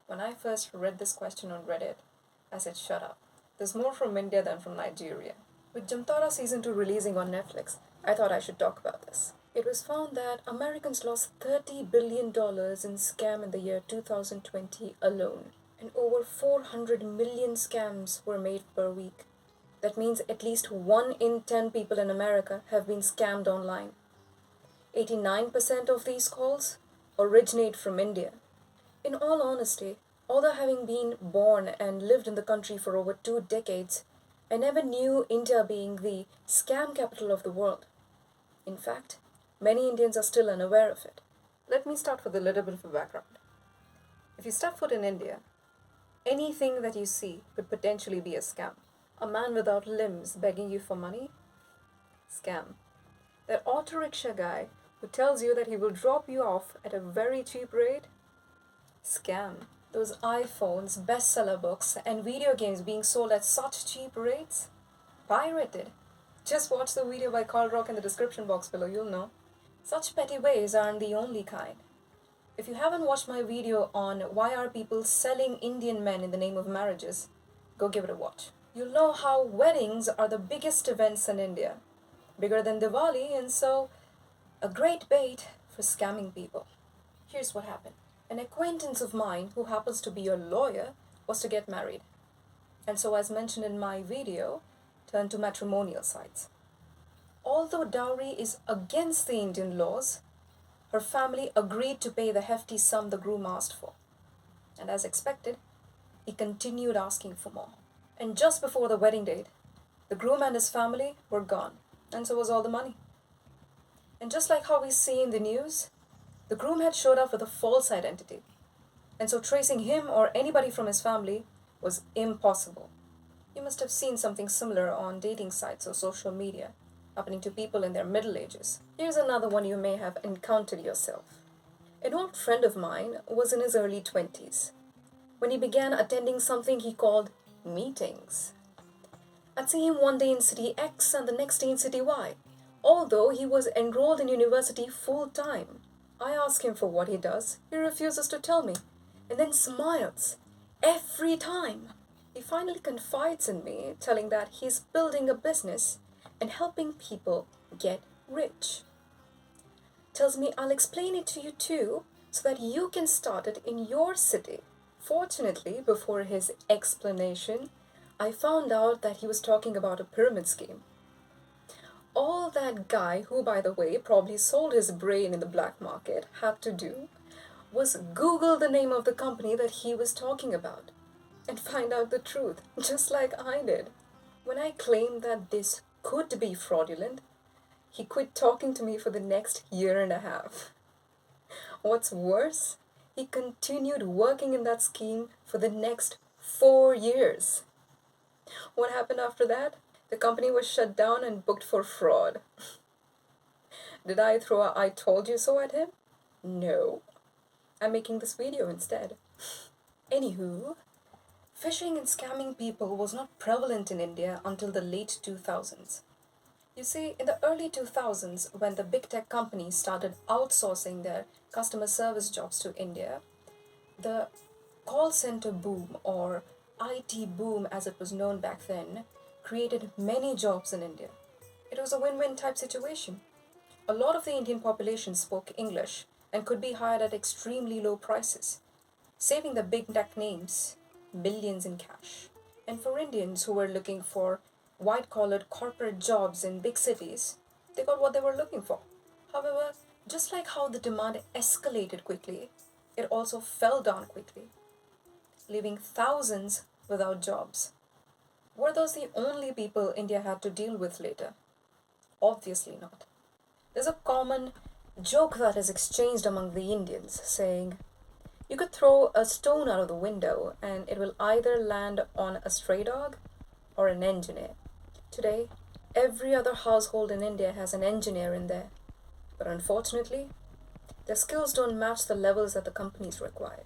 When I first read this question on Reddit, I said, shut up. There's more from India than from Nigeria. With Jamtara Season 2 releasing on Netflix, I thought I should talk about this. It was found that Americans lost $30 billion in scam in the year 2020 alone, and over 400 million scams were made per week. That means at least 1 in 10 people in America have been scammed online. 89% of these calls originate from India. In all honesty, although having been born and lived in the country for over 2 decades, I never knew India being the scam capital of the world. In fact, many Indians are still unaware of it. Let me start with a little bit of a background. If you step foot in India, anything that you see could potentially be a scam. A man without limbs begging you for money? Scam. That auto rickshaw guy who tells you that he will drop you off at a very cheap rate? Scam. Those iPhones, bestseller books, and video games being sold at such cheap rates? Pirated. Just watch the video by Carl Rock in the description box below, you'll know. Such petty ways aren't the only kind. If you haven't watched my video on why are people selling Indian men in the name of marriages, go give it a watch. You'll know how weddings are the biggest events in India, bigger than Diwali, and so a great bait for scamming people. Here's what happened. An acquaintance of mine who happens to be a lawyer was to get married, and so, as mentioned in my video, turned to matrimonial sites. Although dowry is against the Indian laws, her family agreed to pay the hefty sum the groom asked for. And as expected, he continued asking for more. And just before the wedding date, the groom and his family were gone, and so was all the money. And just like how we see in the news, the groom had showed up with a false identity, and so tracing him or anybody from his family was impossible. You must have seen something similar on dating sites or social media, happening to people in their middle ages. Here's another one you may have encountered yourself. An old friend of mine was in his early 20s when he began attending something he called meetings. I'd see him one day in City X and the next day in City Y, although he was enrolled in university full time. I ask him for what he does. He refuses to tell me, and then smiles every time. He finally confides in me, telling that he's building a business and helping people get rich. Tells me I'll explain it to you too, so that you can start it in your city. Fortunately, before his explanation, I found out that he was talking about a pyramid scheme. All that guy, who by the way probably sold his brain in the black market, had to do was Google the name of the company that he was talking about and find out the truth, just like I did. When I claimed that this could be fraudulent, he quit talking to me for the next year and a half. What's worse, he continued working in that scheme for the next 4 years. What happened after that? The company was shut down and booked for fraud. Did I throw a "I told you so" at him? No. I'm making this video instead. Anywho, phishing and scamming people was not prevalent in India until the late 2000s. You see, in the early 2000s, when the big tech companies started outsourcing their customer service jobs to India, the call center boom, or IT boom as it was known back then, created many jobs in India. It was a win-win type situation. A lot of the Indian population spoke English and could be hired at extremely low prices, saving the big tech names billions in cash. And for Indians who were looking for white-collar corporate jobs in big cities, they got what they were looking for. However, just like how the demand escalated quickly, it also fell down quickly, leaving thousands without jobs. Were those the only people India had to deal with later? Obviously not. There's a common joke that is exchanged among the Indians saying, you could throw a stone out of the window and it will either land on a stray dog or an engineer. Today, every other household in India has an engineer in there. But unfortunately, their skills don't match the levels that the companies require,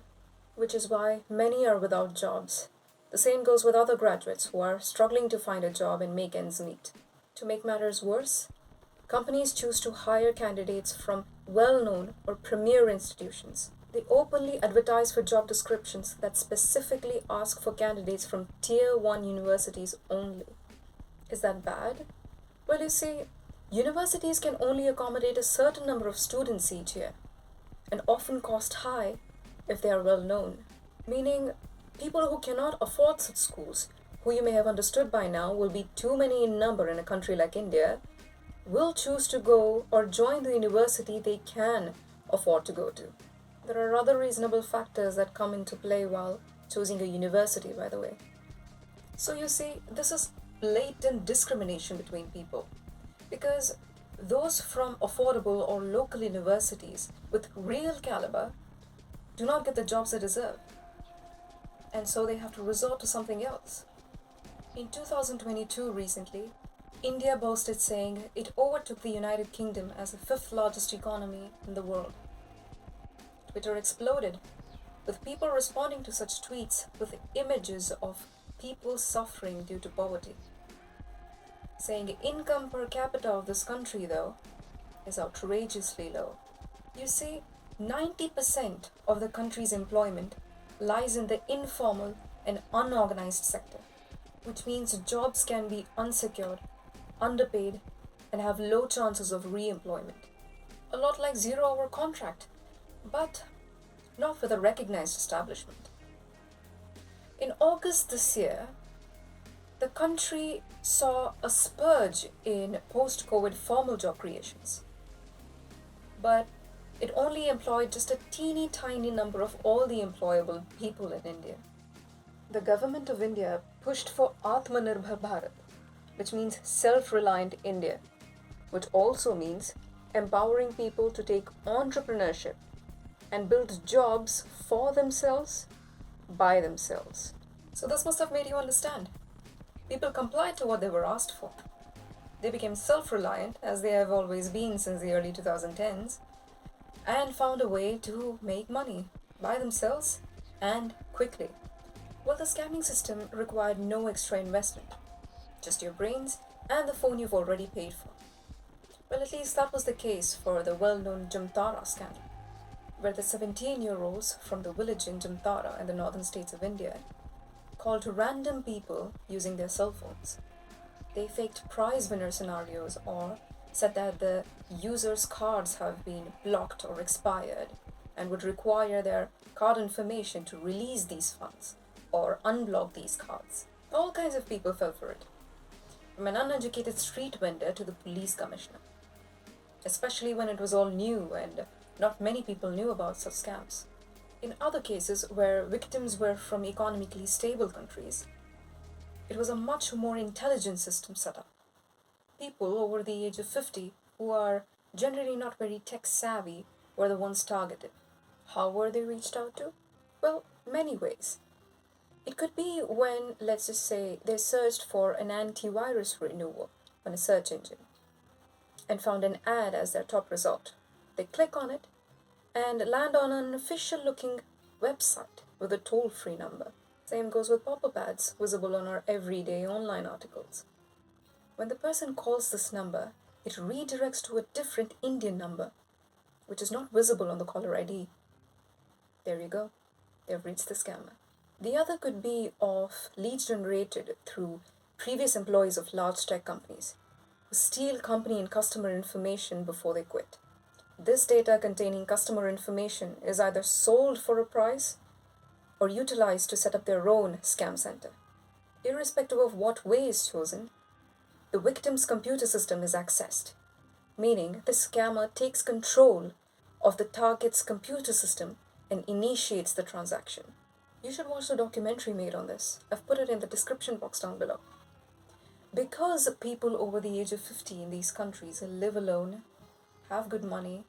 which is why many are without jobs. The same goes with other graduates who are struggling to find a job and make ends meet. To make matters worse, companies choose to hire candidates from well-known or premier institutions, They openly advertise for job descriptions that specifically ask for candidates from Tier 1 universities only. Is that bad? Well, you see, universities can only accommodate a certain number of students each year, and often cost high if they are well known. Meaning, people who cannot afford such schools, who you may have understood by now will be too many in number in a country like India, will choose to go or join the university they can afford to go to. There are other reasonable factors that come into play while choosing a university, by the way. So you see, this is blatant discrimination between people because those from affordable or local universities with real caliber do not get the jobs they deserve, and so they have to resort to something else. In 2022, recently, India boasted saying it overtook the United Kingdom as the fifth largest economy in the world. Twitter exploded, with people responding to such tweets with images of people suffering due to poverty, saying income per capita of this country, though, is outrageously low. You see, 90% of the country's employment lies in the informal and unorganized sector, which means jobs can be unsecured, underpaid, and have low chances of re-employment. A lot like zero-hour contract, but not with a recognized establishment. In August this year, the country saw a spurge in post-COVID formal job creations, but it only employed just a teeny tiny number of all the employable people in India. The government of India pushed for Atmanirbhar Bharat, which means self-reliant India, which also means empowering people to take entrepreneurship and build jobs for themselves by themselves. So this must have made you understand. People complied to what they were asked for. They became self-reliant, as they have always been since the early 2010s, and found a way to make money by themselves and quickly. Well, the scamming system required no extra investment, just your brains and the phone you've already paid for. Well, at least that was the case for the well-known Jamtara scandal, where the 17-year-olds from the village in Jamtara in the northern states of India called random people using their cell phones. They faked prize winner scenarios or said that the users' cards have been blocked or expired and would require their card information to release these funds or unblock these cards. All kinds of people fell for it, from an uneducated street vendor to the police commissioner, especially when it was all new and not many people knew about such scams. In other cases where victims were from economically stable countries, it was a much more intelligent system set up. People over the age of 50 who are generally not very tech savvy were the ones targeted. How were they reached out to? Well, many ways. It could be when, let's just say, they searched for an antivirus renewal on a search engine and found an ad as their top result. They click on it and land on an official looking website with a toll-free number. Same goes with pop-up ads visible on our everyday online articles. When the person calls this number, it redirects to a different Indian number, which is not visible on the caller ID. There you go. They've reached the scammer. The other could be of leads generated through previous employees of large tech companies who steal company and customer information before they quit. This data containing customer information is either sold for a price or utilized to set up their own scam center. Irrespective of what way is chosen, the victim's computer system is accessed, meaning the scammer takes control of the target's computer system and initiates the transaction. You should watch the documentary made on this. I've put it in the description box down below. Because people over the age of 50 in these countries live alone, have good money,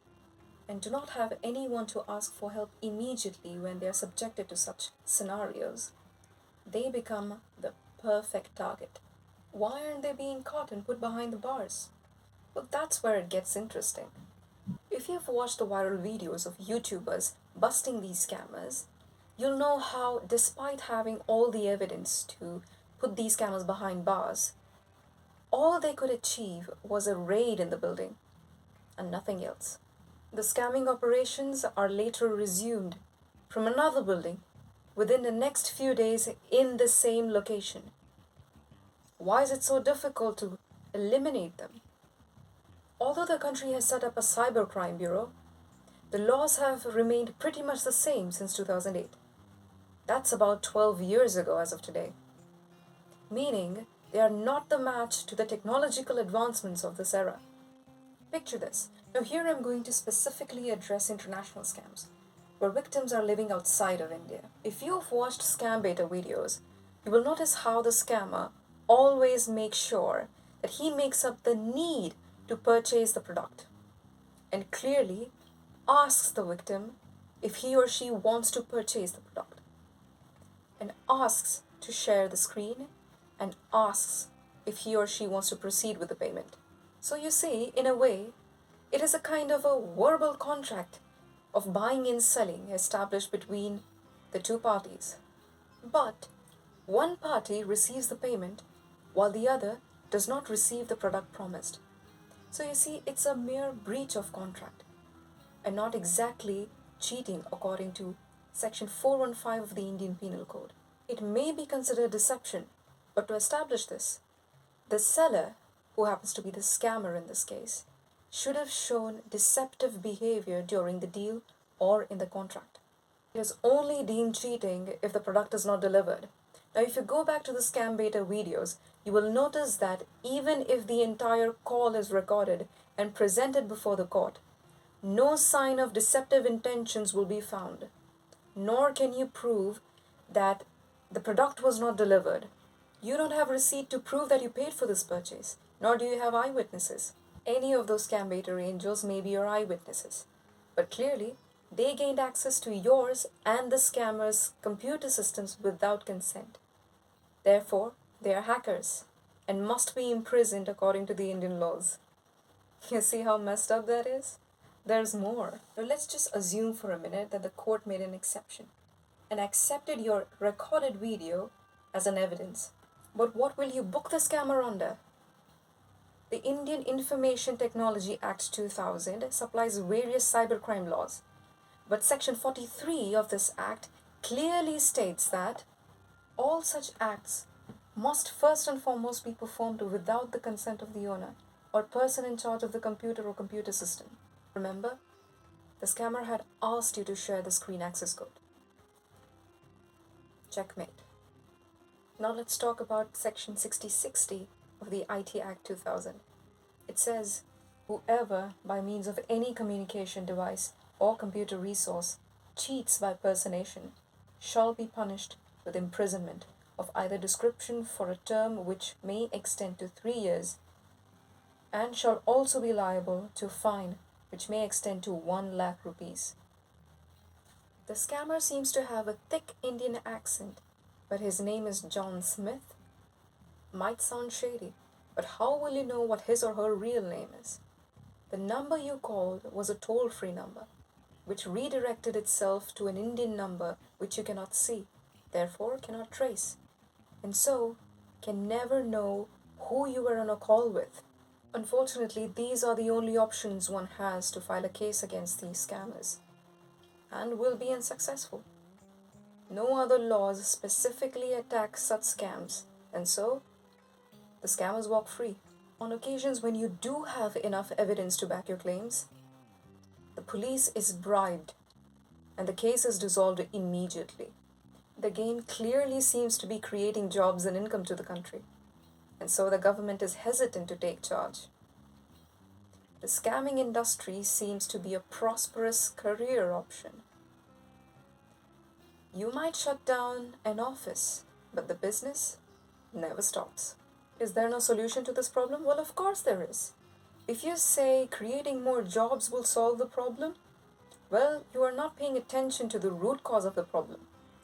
and do not have anyone to ask for help immediately when they are subjected to such scenarios, they become the perfect target. Why aren't they being caught and put behind the bars? Well, that's where it gets interesting. If you've watched the viral videos of YouTubers busting these scammers, you'll know how, despite having all the evidence to put these scammers behind bars, all they could achieve was a raid in the building and nothing else. The scamming operations are later resumed from another building within the next few days in the same location. Why is it so difficult to eliminate them? Although the country has set up a cybercrime bureau, the laws have remained pretty much the same since 2008. That's about 12 years ago as of today. Meaning, they are not the match to the technological advancements of this era. Picture this. Now, here I'm going to specifically address international scams, where victims are living outside of India. If you've watched scam beta videos, you will notice how the scammer always makes sure that he makes up the need to purchase the product and clearly asks the victim if he or she wants to purchase the product and asks to share the screen and asks if he or she wants to proceed with the payment. So you see, in a way, it is a kind of a verbal contract of buying and selling established between the two parties. But one party receives the payment while the other does not receive the product promised. So you see, it's a mere breach of contract and not exactly cheating according to Section 415 of the Indian Penal Code. It may be considered deception, but to establish this, the seller, who happens to be the scammer in this case, should have shown deceptive behavior during the deal or in the contract. It is only deemed cheating if the product is not delivered. Now, if you go back to the scam beta videos, you will notice that even if the entire call is recorded and presented before the court, no sign of deceptive intentions will be found, nor can you prove that the product was not delivered. You don't have receipt to prove that you paid for this purchase, nor do you have eyewitnesses. Any of those scam beta angels may be your eyewitnesses, but clearly they gained access to yours and the scammer's computer systems without consent. Therefore, they are hackers and must be imprisoned according to the Indian laws. You see how messed up that is? There's more. Now let's just assume for a minute that the court made an exception and accepted your recorded video as an evidence. But what will you book the scammer under? The Indian Information Technology Act 2000 supplies various cybercrime laws, but Section 43 of this act clearly states that all such acts must first and foremost be performed without the consent of the owner or person in charge of the computer or computer system. Remember, the scammer had asked you to share the screen access code. Checkmate. Now let's talk about Section 6060 of the IT Act 2000. It says, whoever, by means of any communication device or computer resource, cheats by personation, shall be punished with imprisonment of either description for a term which may extend to 3 years, and shall also be liable to fine which may extend to 1 lakh rupees. The scammer seems to have a thick Indian accent, but his name is John Smith. Might sound shady, but how will you know what his or her real name is? The number you called was a toll-free number, which redirected itself to an Indian number which you cannot see, therefore cannot trace, and so can never know who you were on a call with. Unfortunately, these are the only options one has to file a case against these scammers, and will be unsuccessful. No other laws specifically attack such scams, and so the scammers walk free. On occasions when you do have enough evidence to back your claims, the police is bribed and the case is dissolved immediately. The game clearly seems to be creating jobs and income to the country, and so the government is hesitant to take charge. The scamming industry seems to be a prosperous career option. You might shut down an office, but the business never stops. Is there no solution to this problem? Well, of course there is. If you say creating more jobs will solve the problem, well, you are not paying attention to the root cause of the problem.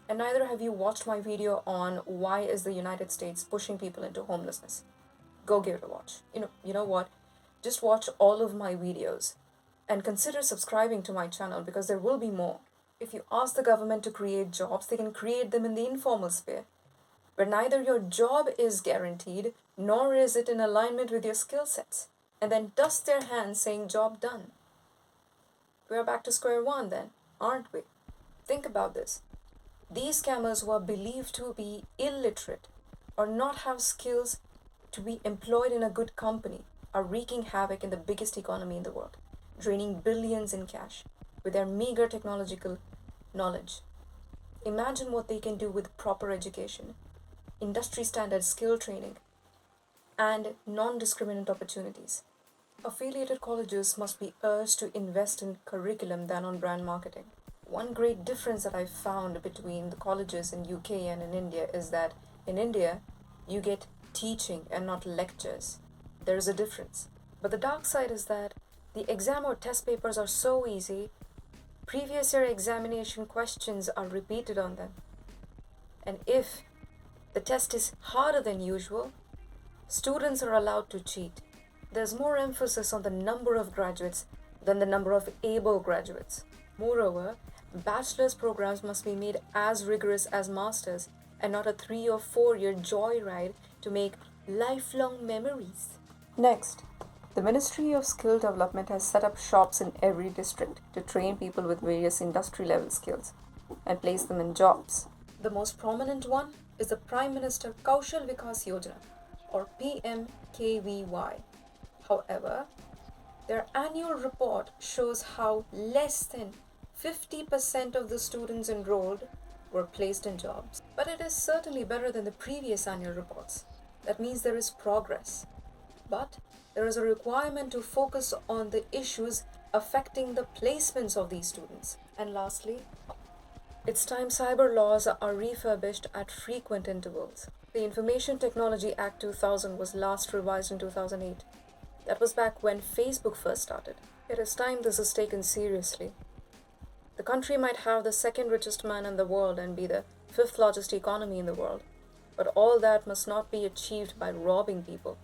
And neither have you watched my video on why is the United States pushing people into homelessness. Go give it a watch. You know what? Just watch all of my videos and consider subscribing to my channel because there will be more. If you ask the government to create jobs, they can create them in the informal sphere, where neither your job is guaranteed nor is it in alignment with your skill sets, and then dust their hands saying job done. We are back to square one then, aren't we? Think about this. These scammers who are believed to be illiterate or not have skills to be employed in a good company are wreaking havoc in the biggest economy in the world, draining billions in cash with their meager technological knowledge. Imagine what they can do with proper education, industry standard skill training, and non discriminant opportunities. Affiliated colleges must be urged to invest in curriculum than on brand marketing. One great difference that I found between the colleges in UK and in India is that in India you get teaching and not lectures. There is a difference. But the dark side is that the exam or test papers are so easy, previous year examination questions are repeated on them. And if the test is harder than usual, students are allowed to cheat. There's more emphasis on the number of graduates than the number of able graduates. Moreover, bachelor's programs must be made as rigorous as masters and not a 3 or 4 year joyride to make lifelong memories. Next, the Ministry of Skill Development has set up shops in every district to train people with various industry level skills and place them in jobs. The most prominent one is the Prime Minister Kaushal Vikas Yojana, or PMKVY. However, their annual report shows how less than 50% of the students enrolled were placed in jobs. But it is certainly better than the previous annual reports. That means there is progress. But there is a requirement to focus on the issues affecting the placements of these students. And lastly, it's time cyber laws are refurbished at frequent intervals. The Information Technology Act 2000 was last revised in 2008. That was back when Facebook first started. It is time this is taken seriously. The country might have the second richest man in the world and be the fifth largest economy in the world, but all that must not be achieved by robbing people.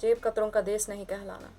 जेब कतरों का देश नहीं कहलाना.